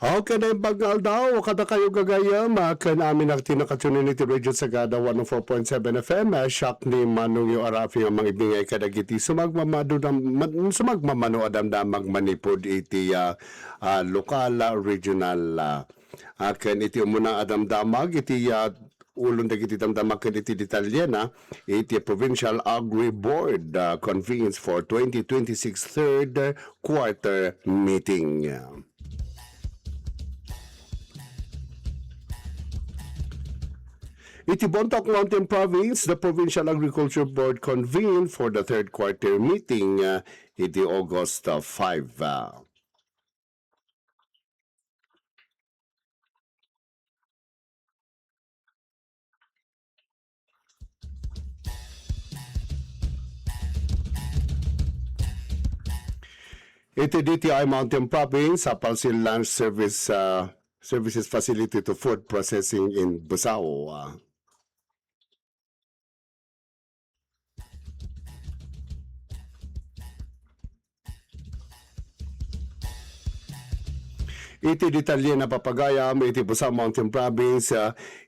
Okay na yung bagal daw, kada kayo gagayam, ka namin ang tinaka-community radio sa Gada 104.7 FM, shock ni Manong yung arafi ang mga ibingay kadagiti, sumagmamano adamdamag manipod iti lokal, regional, kan iti muna adamdamag, iti ulon dagiti damdamag kan iti detalye na, iti Provincial Agri Board convenes for 2026 third quarter meeting. Iti Bontoc Mountain Province, the Provincial Agriculture Board convened for the third quarter meeting iti August 5. Iti DTI Mountain Province, sa Palsil Lunch Services Facility to Food Processing in Busao. Iti detalye na papagayam iti Busao Mountain Province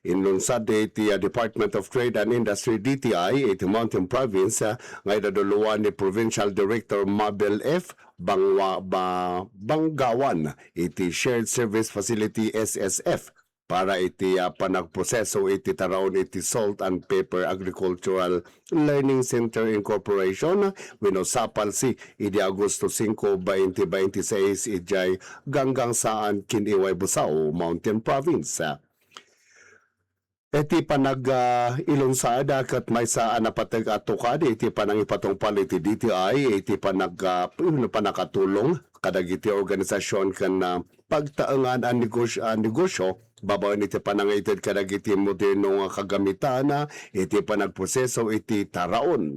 inlunsad iti Department of Trade and Industry DTI iti Mountain Province nga idaduluan ni Provincial Director Mabel F. Banggawan iti Shared Service Facility SSF para iti panagproseso iti taraon iti Salt and Pepper Agricultural Learning Center Incorporation winosapal si idi Agosto 5, 2026 ijay ganggang saan kiniway Busao Mountain Province. Iti panag ilungsad kat may saan napatag atukad iti panang ipatungpal iti DTI iti panakatulong kadagiti organisasyon kan pagtaangan ang negosyo babaw iti panangitid kadagiti modernong kagamitan iti panagproseso iti taraon.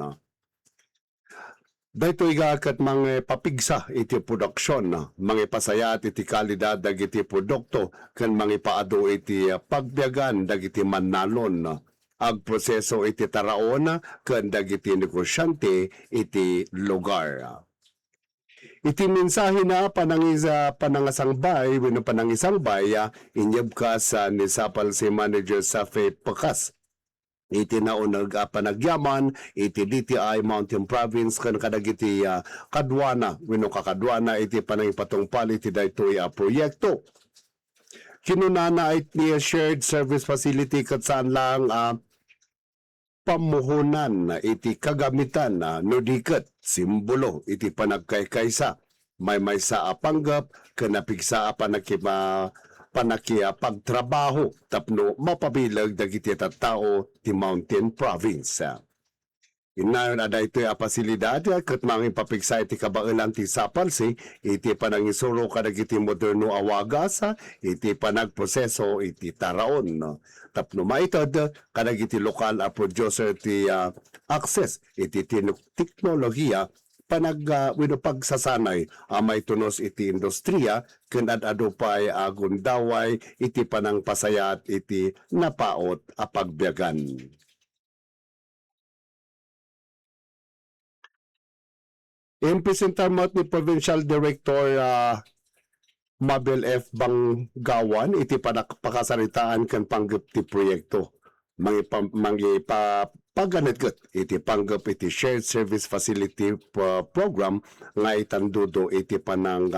Dahito igakat mga papigsa iti produksyon, mga pasayat iti kalidad dagiti produkto, kan mga paado iti pagbiyagan dagiti manalon. Ag proseso iti taraon, kan dagiti negosyante iti lugar. Iti mensahe na panangasangbay, panangisangbay, inyab ka sa nisapal si Manager Safe Pakas. Iti naunag panagyaman iti DTI Mountain Province kan kadagiti kadwana kakadwana iti panangipatungpal iti daytoy proyekto. Kinunana iti shared service facility kat saan lang pamuhunan iti kagamitan no diket simbolo iti panagkaykaysa may sa panggap kanapigsa pagtrabaho tapno mapabilag dagiti tattao ti Mountain Province. Inayon ada ito pasilidad kat mga papigsa iti kabailan ti sapalsi iti panangisuro kadagiti moderno awagas iti panagproseso iti taraon. Tapno maitod kadagiti lokal producer ti access iti teknolohiya pagsasanay may tunos iti industriya ken adupay agundaway iti panang pasayat iti napaot a pagbiyagan. Impresentar mo ni Provincial Director Mabel F. Banggawan iti pakasaritaan ken panggap ti proyekto. Pagganetget iti panggap iti Shared Service Facility Program nga itandudo iti panang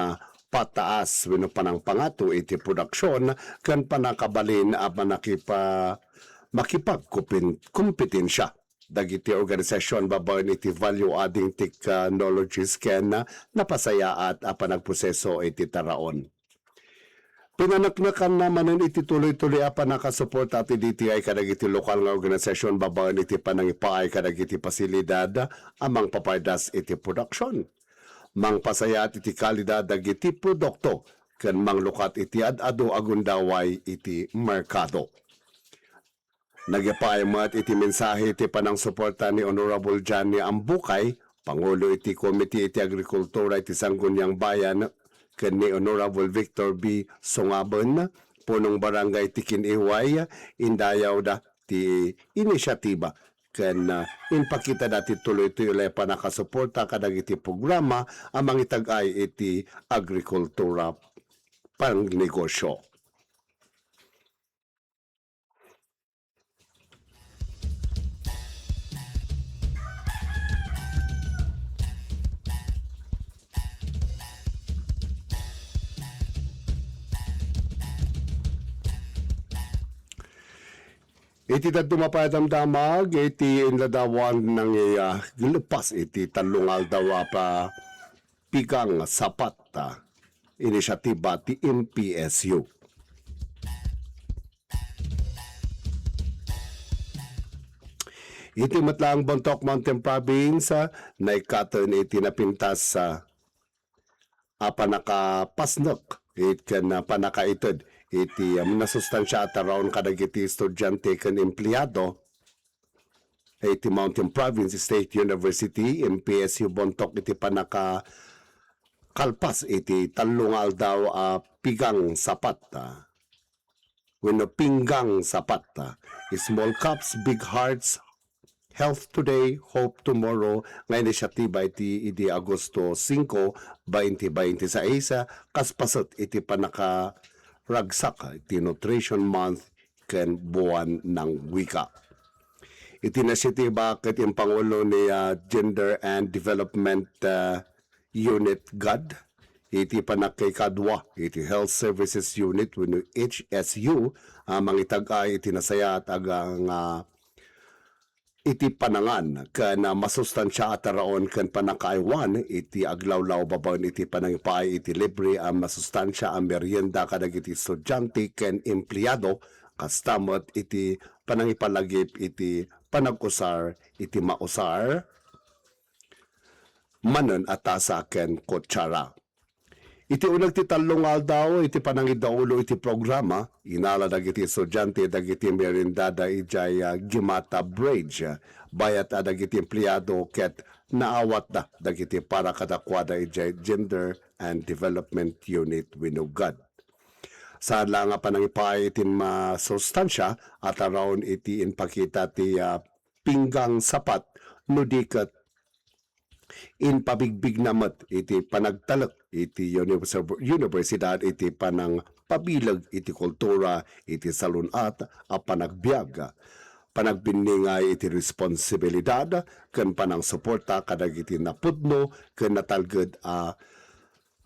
pataas wenno panang pangato iti produksyon ken panakabalin a makipagkompetensya dagiti organisasyon babaen iti value adding technologies ken napasaya at panagproseso iti taraon. Pinanaknakan naman iti tuloy-tuloy nakasupport ati DTI kadagiti lokal nga organisasyon babaen iti panangipaay kadagiti pasilidad amang papardas iti produksyon. Mang pasayat iti kalidad dagiti produkto ken manglukat iti adado agundaway iti merkado. Nagipaay mat iti mensahe iti panang suporta ni Honorable Johnny Ambukay, Pangulo iti Komite iti Agrikultura iti Sangguniang Bayan ken ni Honorable Victor B. Songabon, punong barangay Tikiniway, indayaw da ti inisyatiba ken inpakita dati tuloy-tuloy pa nakasuporta kadagiti programa amang itagay iti agrikultura pangnegosyo. Iti dumapadamdamag, iti inladawan ng gilupas, iti talungal daw pa pigang sapat inisyatiba ti MPSU. Iti matlang Bontoc Mountain Province, naikatan iti napintas sa panakapasnok, iti panakaitod, iti nasustansya at around kadagiti estudyante kan empleyado, iti Mountain Province State University, MPSU Bontoc, iti kalpas iti talungal daw pigang sapat wenno pinggang sapat small cups big hearts health today hope tomorrow nga inisyatiba iti Agosto 5, 2026 kaspasot iti ragsak iti nutrition month ken buwan ng wika. Iti nasyatiba ket yung Pangulo ni Gender and Development Unit GAD, iti panakay kadwa, iti Health Services Unit, wenno HSU, mangitag-ay iti nasaya at agang iti panangan kan masustansya at araon kan panakaiwan, iti aglawlaw babawn iti panangipay, iti libre ang masustansya ang merienda kadag iti estudyante ken empleyado, kastamot iti panangipalagip, iti panag-usar, iti mausar, manon atasa ken kutsara. Iti unag ti talungal daw, iti panangidaulo iti programa, inala dagiti estudyante dagiti merendada ijay Gimata Bridge, bayat dagiti empleyado ket naawat dagiti para kadakwada ijay Gender and Development Unit winugad. Sa nga panangipay itin masustansya at around iti inpakita ti pinggang sapat no dikat in pabigbig namat iti panagtalak iti universidad iti panang pabilag iti kultura iti salunat a panagbiag panagbiningay iti responsibilidad ken panang suporta kadag iti napudno ken natalged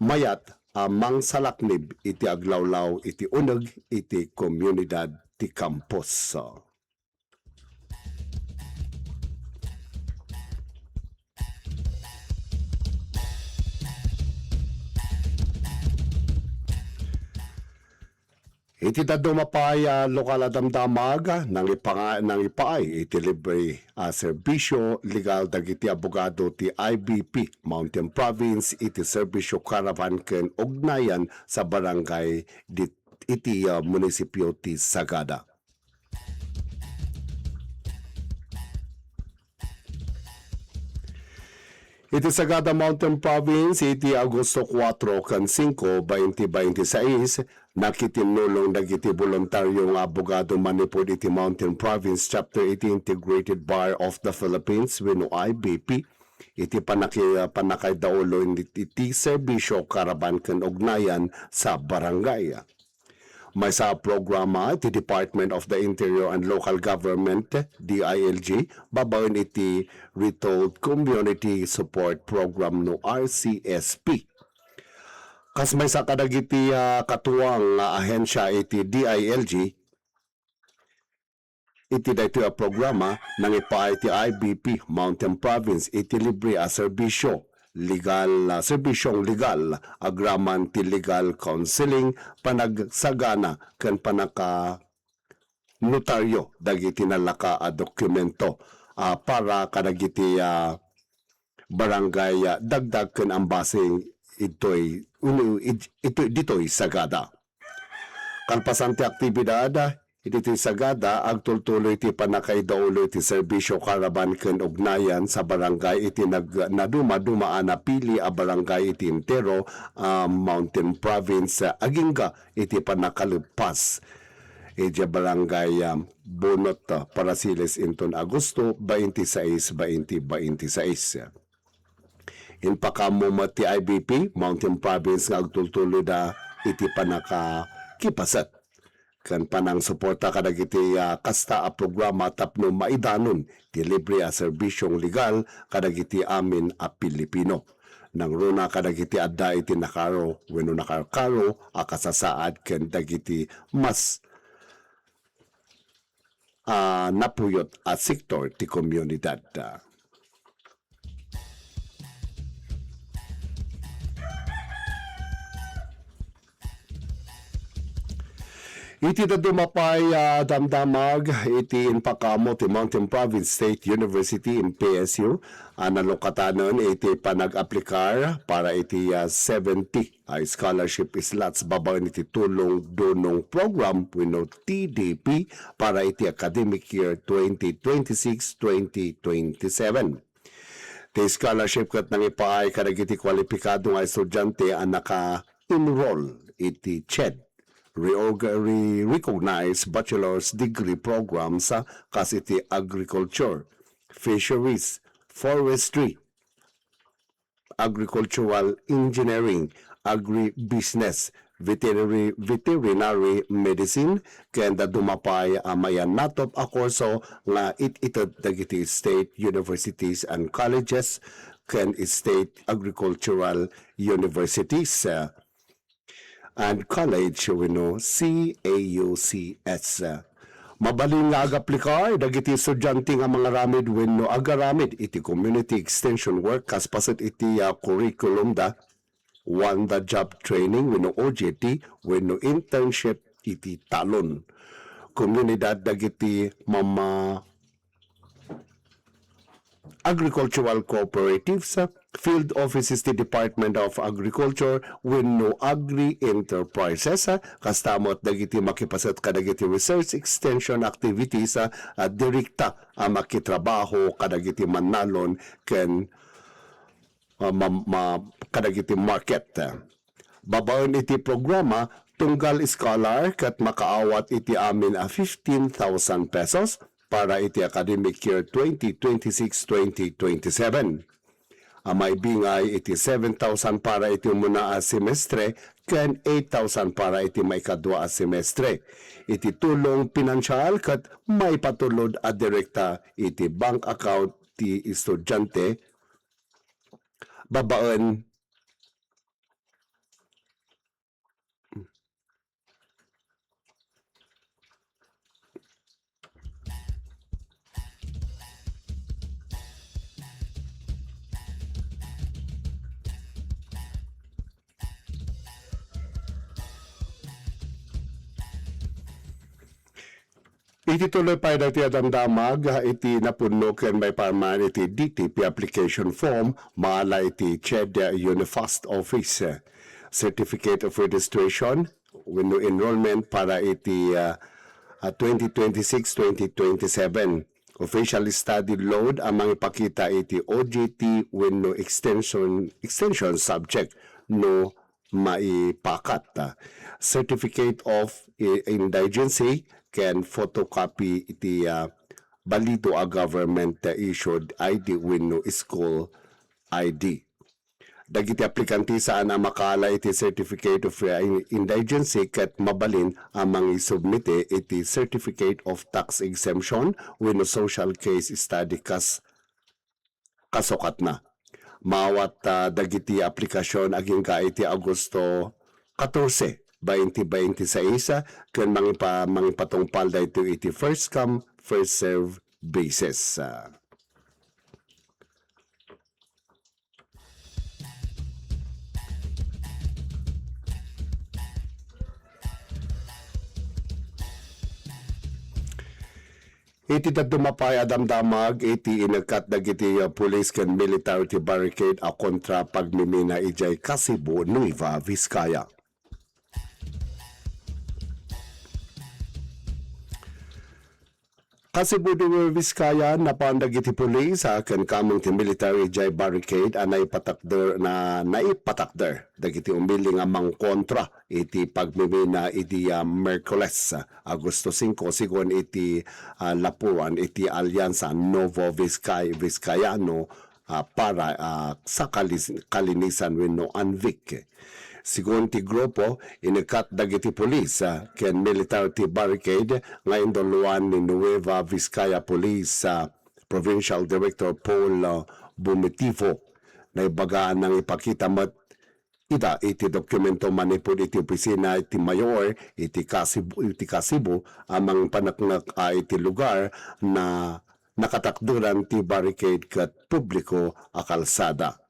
mayat mangsalaknib iti aglawlaw iti uneg iti komunidad ti campus. Iti dadumapay lokal adamdamag nang ipaay iti libre serbisyo legal dagiti abogado ti IBP Mountain Province iti serbisyo caravan ken ugnayan sa barangay iti munisipyo ti Sagada. Iti Sagada Mountain Province iti Agosto 4 kan 5, 2026 nakitinulong dagiti voluntaryong abogado manipod iti Mountain Province Chapter 80 Integrated Bar of the Philippines wenno IBP iti panakay daulo iti serbisyo karaban ken ugnayan sa barangay. May sa programa iti Department of the Interior and Local Government DILG babawin iti Retold Community Support Program no RCSP. Kas may sa kadagiti katuwang ahensya iti DILG iti daytoy programa nang ipaay iti IBP Mountain Province iti libre serbisyo serbisyong legal agraman ti legal counseling panagsagana ken panaka notaryo dagiti nalaka a dokumento para kadagiti barangay dagdag ken ambasing ito'y Sagada. Kalpasan ti aktibidad iti Sagada agtultuloy ti panakaidaulo iti serbisyo karaban ken ugnayan sa barangay iti nadumaduma napili a barangay iti entero Mountain Province agingga iti panakalupas iti barangay Bonot Parasiles inton Agosto 26, 2026. Inpakamo ti IBP Mountain Province nga agtultuloy da iti panaka kipasat kan panang suporta kadag iti kasta a programa tapno maidanon ti libre a serbisyong legal kadag iti amin a Pilipino. Nang runa kadag iti adda iti nakaro wenno nakarkaro a kasasaad ken dagiti mas napuyot a sektor ti komunidad. Iti dumapay damdamag iti inpakamo ti Mountain Province State University in PSU nalukatanon iti panag-aplikar para iti 70 scholarship slots babaen iti tulong dunong program wenno TDP para iti academic year 2026-2027. Ti scholarship ket nangipaay kadag iti kwalipikado nga estudyante ang naka-enroll iti CHED recognized bachelor's degree programs sa kas iti agriculture, fisheries, forestry, agricultural engineering, agribusiness, veterinary medicine, kenda dumapay mayan natop a kurso nga ititod dagiti state universities and colleges ken state agricultural universities and college wenno CAUCS. Mabalin nga agaplikar dagiti estudyante nga mga ramid wenno agaramid iti community extension work kas paset iti curriculum da one the job training wenno OJT wenno internship iti talon. Komunidad dagiti mama agricultural cooperatives, field offices ti Department of Agriculture wenno agri-enterprises kastamot dagiti makipasat kadagiti research extension activities direkta makitrabaho kadagiti manalon ken kadagiti market. Babaon iti programa tunggal scholar ket makaawat iti amin 15,000 pesos para iti academic year 2026-2027. May bingay iti 7,000 para iti muna a semestre ken 8,000 para iti maikadwa a semestre. Iti tulong pinansyal kat may patulod a direkta iti bank account ti estudyante babaen iti tuloy pa iti adamdamag iti napunno ken may parman iti DTP application form maala iti CHED Unifast Office Certificate of Registration wenno enrollment para iti 2026-2027. Official study load ang ipakita iti OJT wenno extension subject no maipakat. Certificate of indigency can photocopy iti balido a government issued ID wenno school ID. Dagiti aplikante saan ang makala iti certificate of indigency ket mabalin amang isubmite iti certificate of tax exemption wenno social case study kasukat na. Mawat dagiti aplikasyon aging ka iti Agosto 14 2026 ken mangipatungpal dayto iti first come first serve basis. Iti dumapay adamdamag iti inagkat dagiti police ken military ti barricade a kontra pagmimina ijay Kasibo, Nueva Vizcaya. Kasibo, Nueva Vizcaya napandag iti police ken kamong ti military ijay barricade naipatakder dagiti umili nga mangkontra iti pagmimina iti Merkules Agosto 5 sigon iti lapuan iti Alyansa Novo Vizcayano para sa kalinisan wenno Anvic. Sigon ti grupo, inikat dagiti pulis ken military ti barricade nga induluan ni Nueva Vizcaya Police Provincial Director Paul Bumitivo na ibagaan ng ipakita mat ita iti dokumento manipod iti opisina iti mayor iti Kasibo amang panaknak iti lugar na nakatakduran ti barricade kat publiko a kalsada.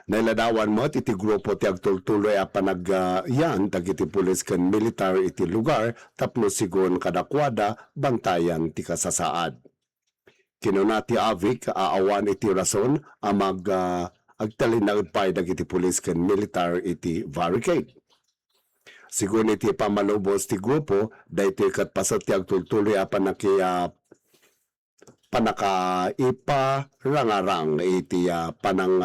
Nailadawan mo iti grupo ti agtultuloy a panagyan dagiti pulis ken military iti lugar tapno sigon kadakwada bantayan ti kasasaad. Kinuna ti Avic aawan iti rason amag agtalin pay dagiti pulis ken military iti barricade. Sigun iti pamalubos ti grupo daytoy ket pasat ti agtultuloy a panakaiparangarang iti panang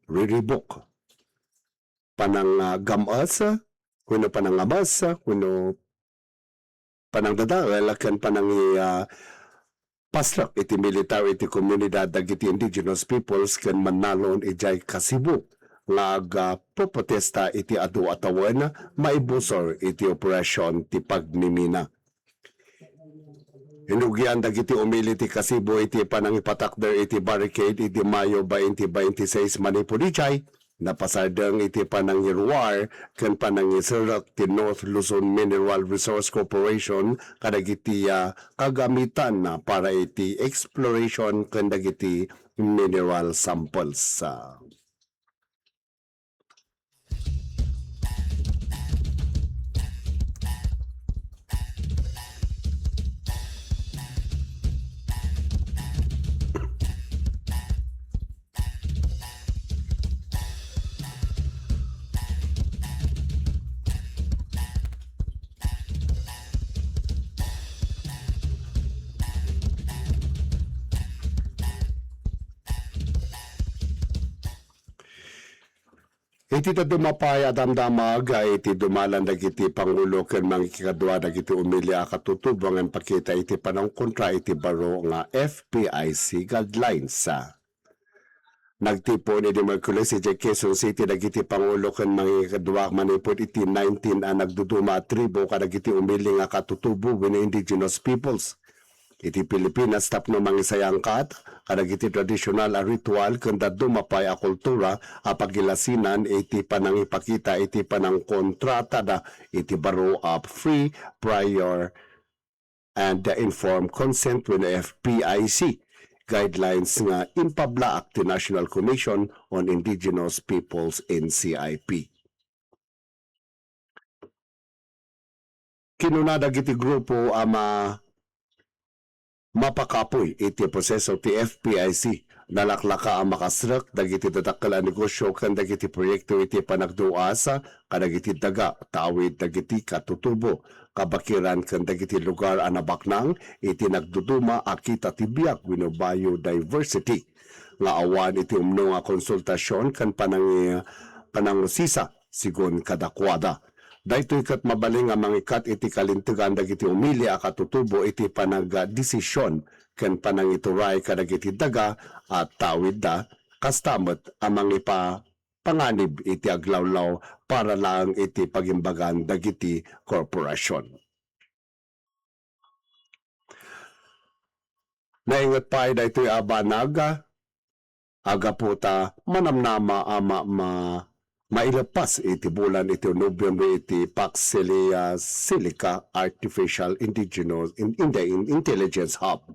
riribok panang gamas kuno panang amas kuno panang dadael ken panang pasrak iti military iti komunidad dagiti indigenous peoples ken Manalon ijay Kasibo nga agprotesta iti adu atawan maibusor iti operasyon ti pagmimina. Hinugyan dagiti umili ti Kasibo iti panangipatakder iti barricade iti Mayo 2026 manipudichay napasardeng iti panangiruar ken panangisirak ti North Luzon Mineral Resource Corporation kadagiti kagamitan na para iti exploration ken dagiti mineral samples. Iti dumapay adamdamag iti dumalan dagiti pangulo ken mangikadua dagiti umilya katutubong ang pakita iti panang kontra iti baro nga FPIC guidelines. Nagtipon iti Merkules iti Quezon City dagiti pangulo ken mangikadua manipod iti 19 nagduduma tribo kadagiti umili nga katutubo wen indigenous peoples. Iti Pilipinas tapno mangisayangkat kadagiti tradisyonal a ritual ken dumapay a kultura a pagilasinan iti panangipakita iti panang kontrata da iti baro of free, prior, and informed consent when FPIC guidelines nga impablaak ti National Commission on Indigenous Peoples NCIP. Kinuna dagiti grupo ama mapakapoy iti proseso ti FPIC nalaklaka ang makasrak dagiti dadakkel a negosyo ken dagiti proyekto iti panagduasa kadagiti daga tawid dagiti katutubo kabakiran ken dagiti lugar a nabaknang iti nagduduma a kita ti biyak wenno biodiversity nga awan iti umno nga konsultasyon ken panangusisa sigon kadakwada. Daytoy ket mabaling nga mangikat iti kalintegan dagiti umili a katutubo iti panagdesisyon ken panangituray kadagiti daga at tawid da kastamot amang panganib iti aglawlaw para lang iti pagimbagan dagiti korporasyon. Naingat pa daytoy abanag agaputa manamnama ama mailapas iti bulan iti Nobyembre iti Paxilia Silica Artificial Indigenous Intelligence Hub.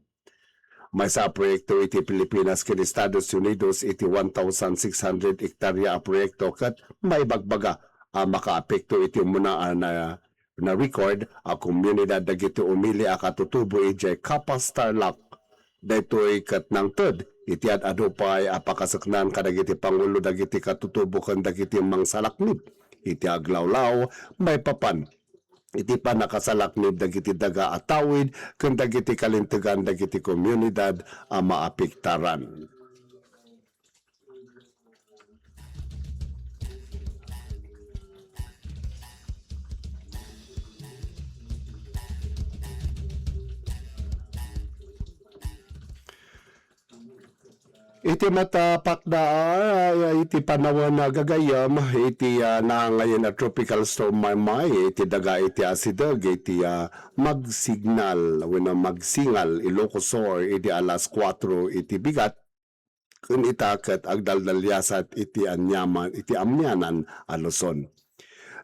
May sa proyekto iti Pilipinas ken Estados Unidos iti 1,600 hektarya a proyekto ket may bagbaga makaapekto iti muna na record a komunidad dagiti umili a katutubo iti Kapas Tarlac daytoy ket nang ted iti adupay apakasaknan kadagiti pangulo dagiti katutubo ken dagiti mangsalaknib iti aglawlaw may papan iti panakasalaknib dagiti daga at tawid ken dagiti kalintegan dagiti komunidad a maapektaran. Iti matapak na iti panahon na gagayam, iti na ngayon na tropical storm Maymay, iti daga iti asideg, iti magsignal, when magsingal, Ilocosor, iti alas 4, iti bigat, kun itakat agdaldalyasat iti anyaman, iti amyanan a Luzon.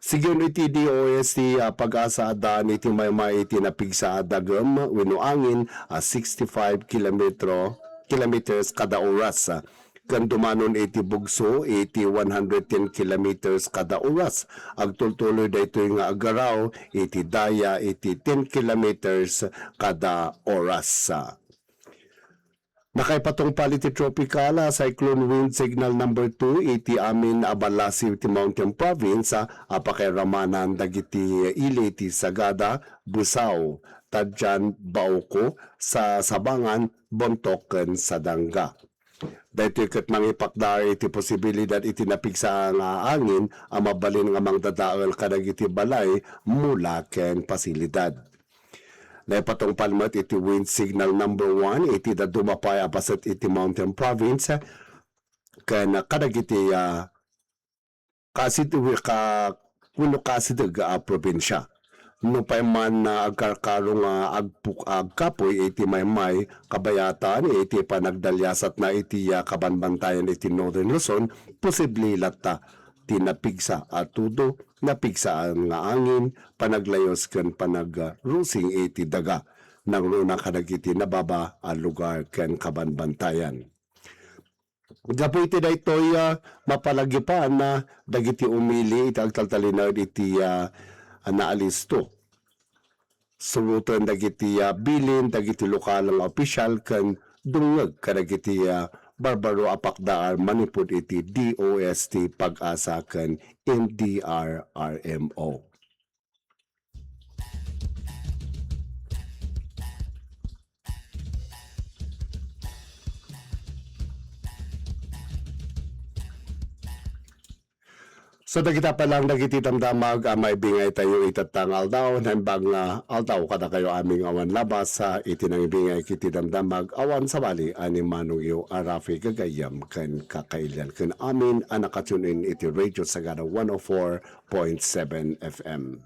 Sigun iti DOST pag-asa adan iti Maymay iti napigsa dagem wenno angin 65 kilometers kada oras. Kan dumanon iti bugso iti 110 kilometers kada oras. Agtultuloy daytoy nga agaraw iti daya iti 10 kilometers kada oras. Nakaipatong paliti tropical cyclone wind signal number 2 iti amin Abalasi iti Mountain Province apakiramanan dagiti ili iti Sagada, Busaw, Tadjan, Bauco sa Sabangan, Bontok ken Sadanga. Dahito ket mangipakdar iti posibilidad iti napigsa nga angin ang mabalin nga mangdadaol kadagiti balay mula ken pasilidad. Naipatong palmat iti wind signal number 1 iti da dumapay apaset iti Mountain Province ken kadagiti kuno kasideg probinsya. No pa man agkarkarong agkapoy iti Maymay kabayatan iti panagdalyasat na iti kabanbantayan iti Northern Luzon posible latta tinapigsa atudo napigsa nga angin panaglayos ken panag-rusing iti daga nang luna kadagiti nababa a lugar ken kabanbantayan. Gapo iti daytoy mapalagipan na dagiti umili iti agtaltalinaw iti naalisto. Surutan dagiti bilin dagiti lokal nga opisyal ken dungeg kadagiti barbaro apakdaar manipud iti DOST pag-asa ken NDRRMO. So dagita pa lang dagiti damdamag may bingay tayo itatang aldaw nambang aldaw kada kayo aming awan labas sa itinang bingay kiti damdamag awan sa bali ani manong iyo arafi gagayam ken kakailan ken amin anakatunin iti Radio Sagada 104.7 FM.